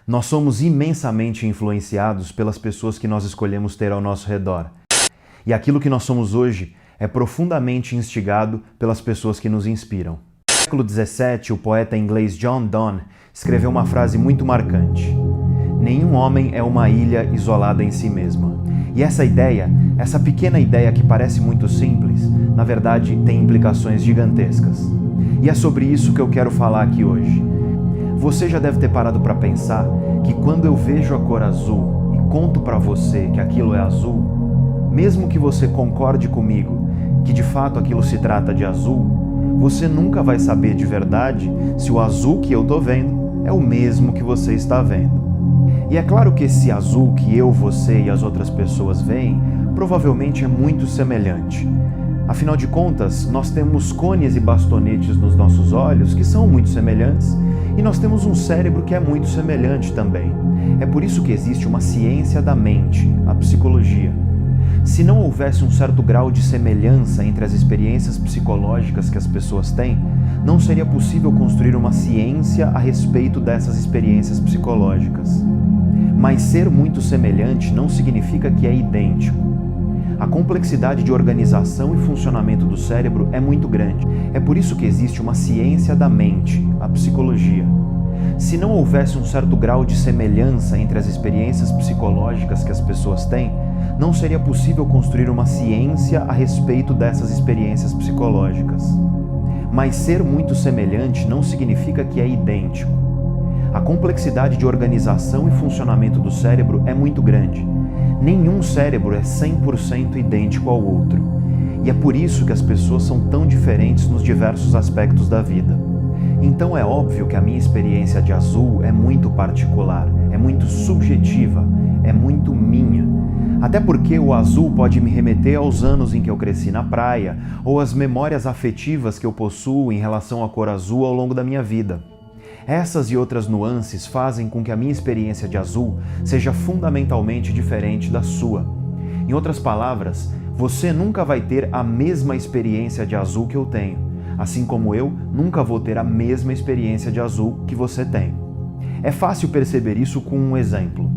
Nós somos imensamente influenciados pelas pessoas que nós escolhemos ter ao nosso redor. E aquilo que nós somos hoje é profundamente instigado pelas pessoas que nos inspiram. No século XVII, o poeta inglês John Donne escreveu uma frase muito marcante: nenhum homem é uma ilha isolada em si mesma. E essa ideia, essa pequena ideia que parece muito simples, na verdade tem implicações gigantescas. E é sobre isso que eu quero falar aqui hoje. Você já deve ter parado para pensar que quando eu vejo a cor azul e conto para você que aquilo é azul, mesmo que você concorde comigo que de fato aquilo se trata de azul, você nunca vai saber de verdade se o azul que eu tô vendo é o mesmo que você está vendo. E é claro que esse azul que eu, você e as outras pessoas veem provavelmente é muito semelhante. Afinal de contas, nós temos côneas e bastonetes nos nossos olhos que são muito semelhantes e nós temos um cérebro que é muito semelhante também. É por isso que existe uma ciência da mente, a psicologia. Se não houvesse um certo grau de semelhança entre as experiências psicológicas que as pessoas têm, não seria possível construir uma ciência a respeito dessas experiências psicológicas. Mas ser muito semelhante não significa que é idêntico. A complexidade de organização e funcionamento do cérebro é muito grande. É por isso que existe uma ciência da mente, a psicologia. Se não houvesse um certo grau de semelhança entre as experiências psicológicas que as pessoas têm, não seria possível construir uma ciência a respeito dessas experiências psicológicas. Mas ser muito semelhante não significa que é idêntico. A complexidade de organização e funcionamento do cérebro é muito grande. Nenhum cérebro é 100% idêntico ao outro. E é por isso que as pessoas são tão diferentes nos diversos aspectos da vida. Então é óbvio que a minha experiência de azul é muito particular, é muito subjetiva, é muito minha. Até porque o azul pode me remeter aos anos em que eu cresci na praia ou às memórias afetivas que eu possuo em relação à cor azul ao longo da minha vida. Essas e outras nuances fazem com que a minha experiência de azul seja fundamentalmente diferente da sua. Em outras palavras, você nunca vai ter a mesma experiência de azul que eu tenho, assim como eu nunca vou ter a mesma experiência de azul que você tem. É fácil perceber isso com um exemplo.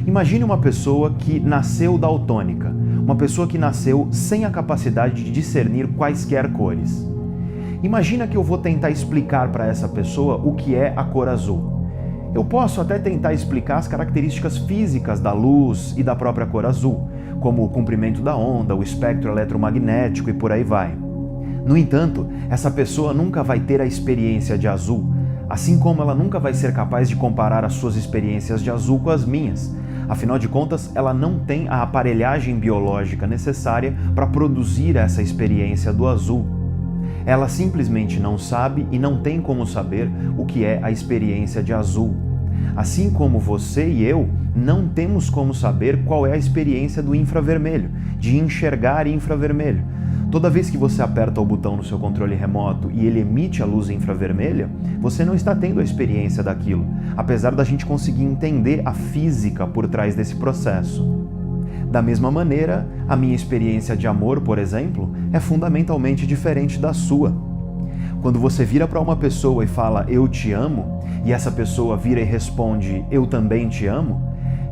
Imagine uma pessoa que nasceu daltônica, uma pessoa que nasceu sem a capacidade de discernir quaisquer cores. Imagina que eu vou tentar explicar para essa pessoa o que é a cor azul. Eu posso até tentar explicar as características físicas da luz e da própria cor azul, como o comprimento da onda, o espectro eletromagnético e por aí vai. No entanto, essa pessoa nunca vai ter a experiência de azul, assim como ela nunca vai ser capaz de comparar as suas experiências de azul com as minhas. Afinal de contas, ela não tem a aparelhagem biológica necessária para produzir essa experiência do azul. Ela simplesmente não sabe e não tem como saber o que é a experiência de azul. Assim como você e eu não temos como saber qual é a experiência do infravermelho, de enxergar infravermelho. Toda vez que você aperta o botão no seu controle remoto e ele emite a luz infravermelha, você não está tendo a experiência daquilo, apesar da gente conseguir entender a física por trás desse processo. Da mesma maneira, a minha experiência de amor, por exemplo, é fundamentalmente diferente da sua. Quando você vira para uma pessoa e fala "eu te amo", e essa pessoa vira e responde "eu também te amo",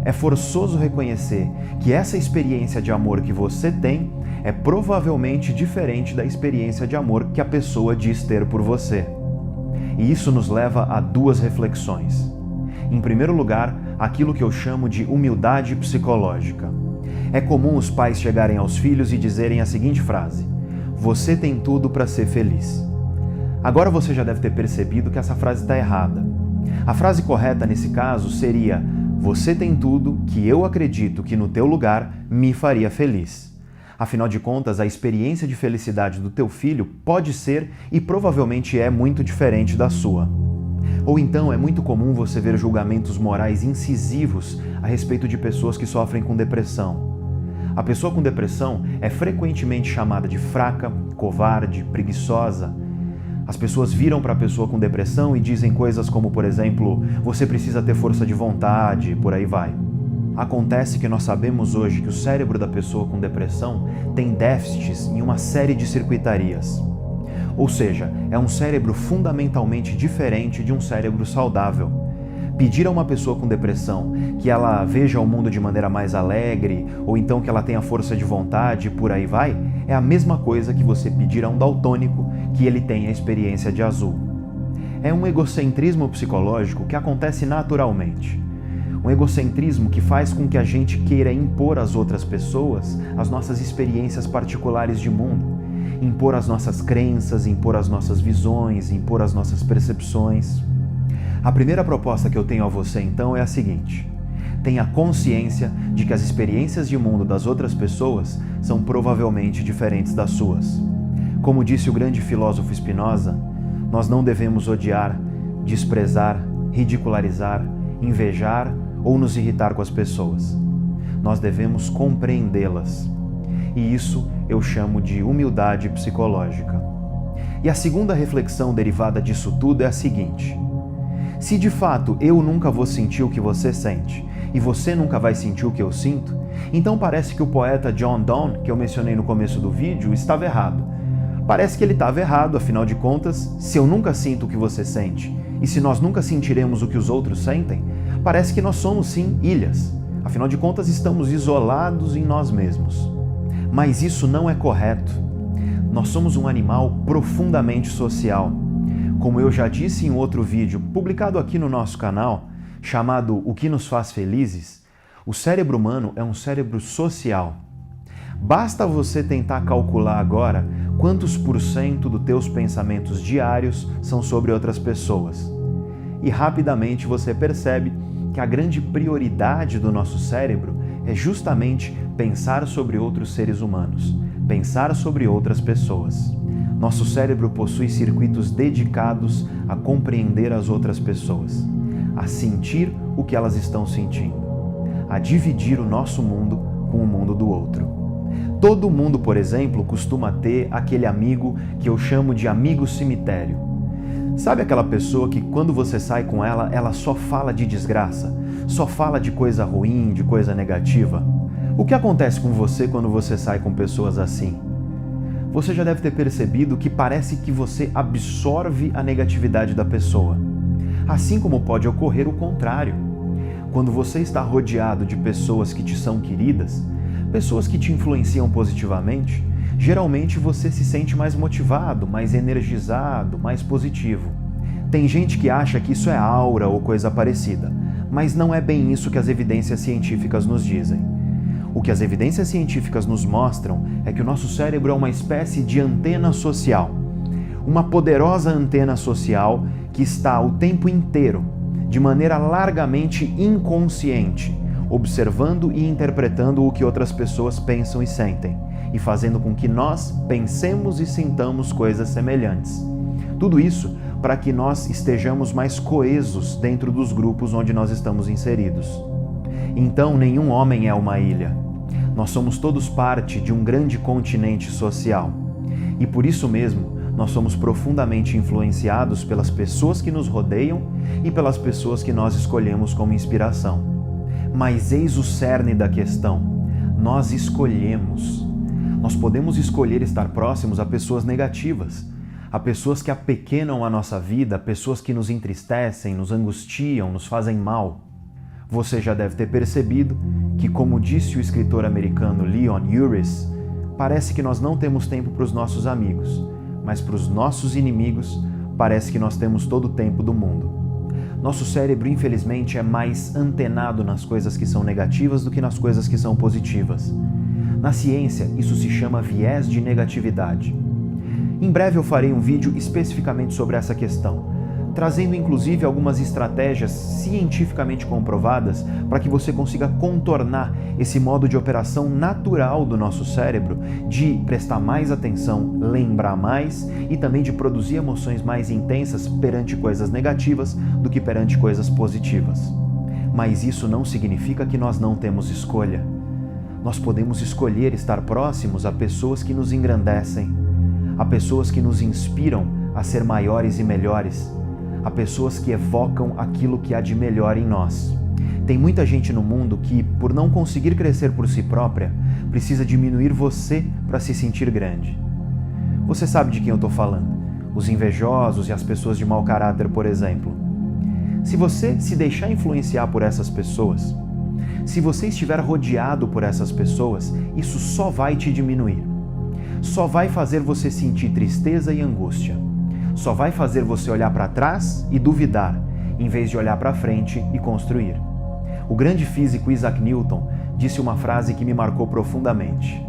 é forçoso reconhecer que essa experiência de amor que você tem é provavelmente diferente da experiência de amor que a pessoa diz ter por você. E isso nos leva a duas reflexões. Em primeiro lugar, aquilo que eu chamo de humildade psicológica. É comum os pais chegarem aos filhos e dizerem a seguinte frase: "Você tem tudo para ser feliz". Agora você já deve ter percebido que essa frase está errada. A frase correta nesse caso seria: "Você tem tudo que eu acredito que no teu lugar me faria feliz". Afinal de contas, a experiência de felicidade do teu filho pode ser e provavelmente é muito diferente da sua. Ou então é muito comum você ver julgamentos morais incisivos a respeito de pessoas que sofrem com depressão. A pessoa com depressão é frequentemente chamada de fraca, covarde, preguiçosa. As pessoas viram para a pessoa com depressão e dizem coisas como, por exemplo, "você precisa ter força de vontade", por aí vai. Acontece que nós sabemos hoje que o cérebro da pessoa com depressão tem déficits em uma série de circuitarias. Ou seja, é um cérebro fundamentalmente diferente de um cérebro saudável. Pedir a uma pessoa com depressão que ela veja o mundo de maneira mais alegre, ou então que ela tenha força de vontade e por aí vai, é a mesma coisa que você pedir a um daltônico que ele tenha a experiência de azul. É um egocentrismo psicológico que acontece naturalmente. Um egocentrismo que faz com que a gente queira impor às outras pessoas as nossas experiências particulares de mundo, impor as nossas crenças, impor as nossas visões, impor as nossas percepções. A primeira proposta que eu tenho a você, então, é a seguinte: tenha consciência de que as experiências de mundo das outras pessoas são provavelmente diferentes das suas. Como disse o grande filósofo Spinoza, nós não devemos odiar, desprezar, ridicularizar, invejar ou nos irritar com as pessoas. Nós devemos compreendê-las. E isso eu chamo de humildade psicológica. E a segunda reflexão derivada disso tudo é a seguinte: se de fato eu nunca vou sentir o que você sente e você nunca vai sentir o que eu sinto, então parece que o poeta John Donne, que eu mencionei no começo do vídeo, estava errado. Parece que ele estava errado, afinal de contas, se eu nunca sinto o que você sente e se nós nunca sentiremos o que os outros sentem, parece que nós somos sim ilhas. Afinal de contas, estamos isolados em nós mesmos. Mas isso não é correto. Nós somos um animal profundamente social. Como eu já disse em outro vídeo, publicado aqui no nosso canal, chamado O que nos faz felizes, o cérebro humano é um cérebro social. Basta você tentar calcular agora quantos % dos teus pensamentos diários são sobre outras pessoas. E rapidamente você percebe que a grande prioridade do nosso cérebro é justamente pensar sobre outros seres humanos, pensar sobre outras pessoas. Nosso cérebro possui circuitos dedicados a compreender as outras pessoas, a sentir o que elas estão sentindo, a dividir o nosso mundo com o mundo do outro. Todo mundo, por exemplo, costuma ter aquele amigo que eu chamo de amigo cemitério. Sabe aquela pessoa que quando você sai com ela, ela só fala de desgraça, só fala de coisa ruim, de coisa negativa? O que acontece com você quando você sai com pessoas assim? Você já deve ter percebido que parece que você absorve a negatividade da pessoa. Assim como pode ocorrer o contrário. Quando você está rodeado de pessoas que te são queridas, pessoas que te influenciam positivamente, geralmente você se sente mais motivado, mais energizado, mais positivo. Tem gente que acha que isso é aura ou coisa parecida, mas não é bem isso que as evidências científicas nos dizem. O que as evidências científicas nos mostram é que o nosso cérebro é uma espécie de antena social. Uma poderosa antena social que está o tempo inteiro, de maneira largamente inconsciente, observando e interpretando o que outras pessoas pensam e sentem, e fazendo com que nós pensemos e sintamos coisas semelhantes. Tudo isso para que nós estejamos mais coesos dentro dos grupos onde nós estamos inseridos. Então, nenhum homem é uma ilha. Nós somos todos parte de um grande continente social. E por isso mesmo, nós somos profundamente influenciados pelas pessoas que nos rodeiam e pelas pessoas que nós escolhemos como inspiração. Mas eis o cerne da questão: nós escolhemos. Nós podemos escolher estar próximos a pessoas negativas, a pessoas que apequenam a nossa vida, pessoas que nos entristecem, nos angustiam, nos fazem mal. Você já deve ter percebido que, como disse o escritor americano Leon Uris, parece que nós não temos tempo para os nossos amigos, mas para os nossos inimigos parece que nós temos todo o tempo do mundo. Nosso cérebro, infelizmente, é mais antenado nas coisas que são negativas do que nas coisas que são positivas. Na ciência, isso se chama viés de negatividade. Em breve eu farei um vídeo especificamente sobre essa questão, trazendo inclusive algumas estratégias cientificamente comprovadas para que você consiga contornar esse modo de operação natural do nosso cérebro de prestar mais atenção, lembrar mais e também de produzir emoções mais intensas perante coisas negativas do que perante coisas positivas. Mas isso não significa que nós não temos escolha. Nós podemos escolher estar próximos a pessoas que nos engrandecem, a pessoas que nos inspiram a ser maiores e melhores, a pessoas que evocam aquilo que há de melhor em nós. Tem muita gente no mundo que, por não conseguir crescer por si própria, precisa diminuir você para se sentir grande. Você sabe de quem eu estou falando? Os invejosos e as pessoas de mau caráter, por exemplo. Se você se deixar influenciar por essas pessoas, se você estiver rodeado por essas pessoas, isso só vai te diminuir. Só vai fazer você sentir tristeza e angústia. Só vai fazer você olhar para trás e duvidar, em vez de olhar para frente e construir. O grande físico Isaac Newton disse uma frase que me marcou profundamente.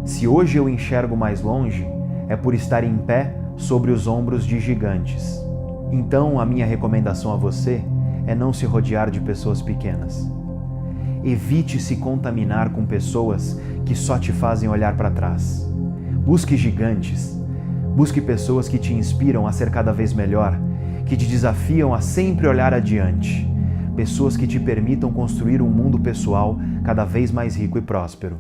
Se hoje eu enxergo mais longe, é por estar em pé sobre os ombros de gigantes. Então, a minha recomendação a você é não se rodear de pessoas pequenas. Evite se contaminar com pessoas que só te fazem olhar para trás. Busque gigantes. Busque pessoas que te inspiram a ser cada vez melhor, que te desafiam a sempre olhar adiante. Pessoas que te permitam construir um mundo pessoal cada vez mais rico e próspero.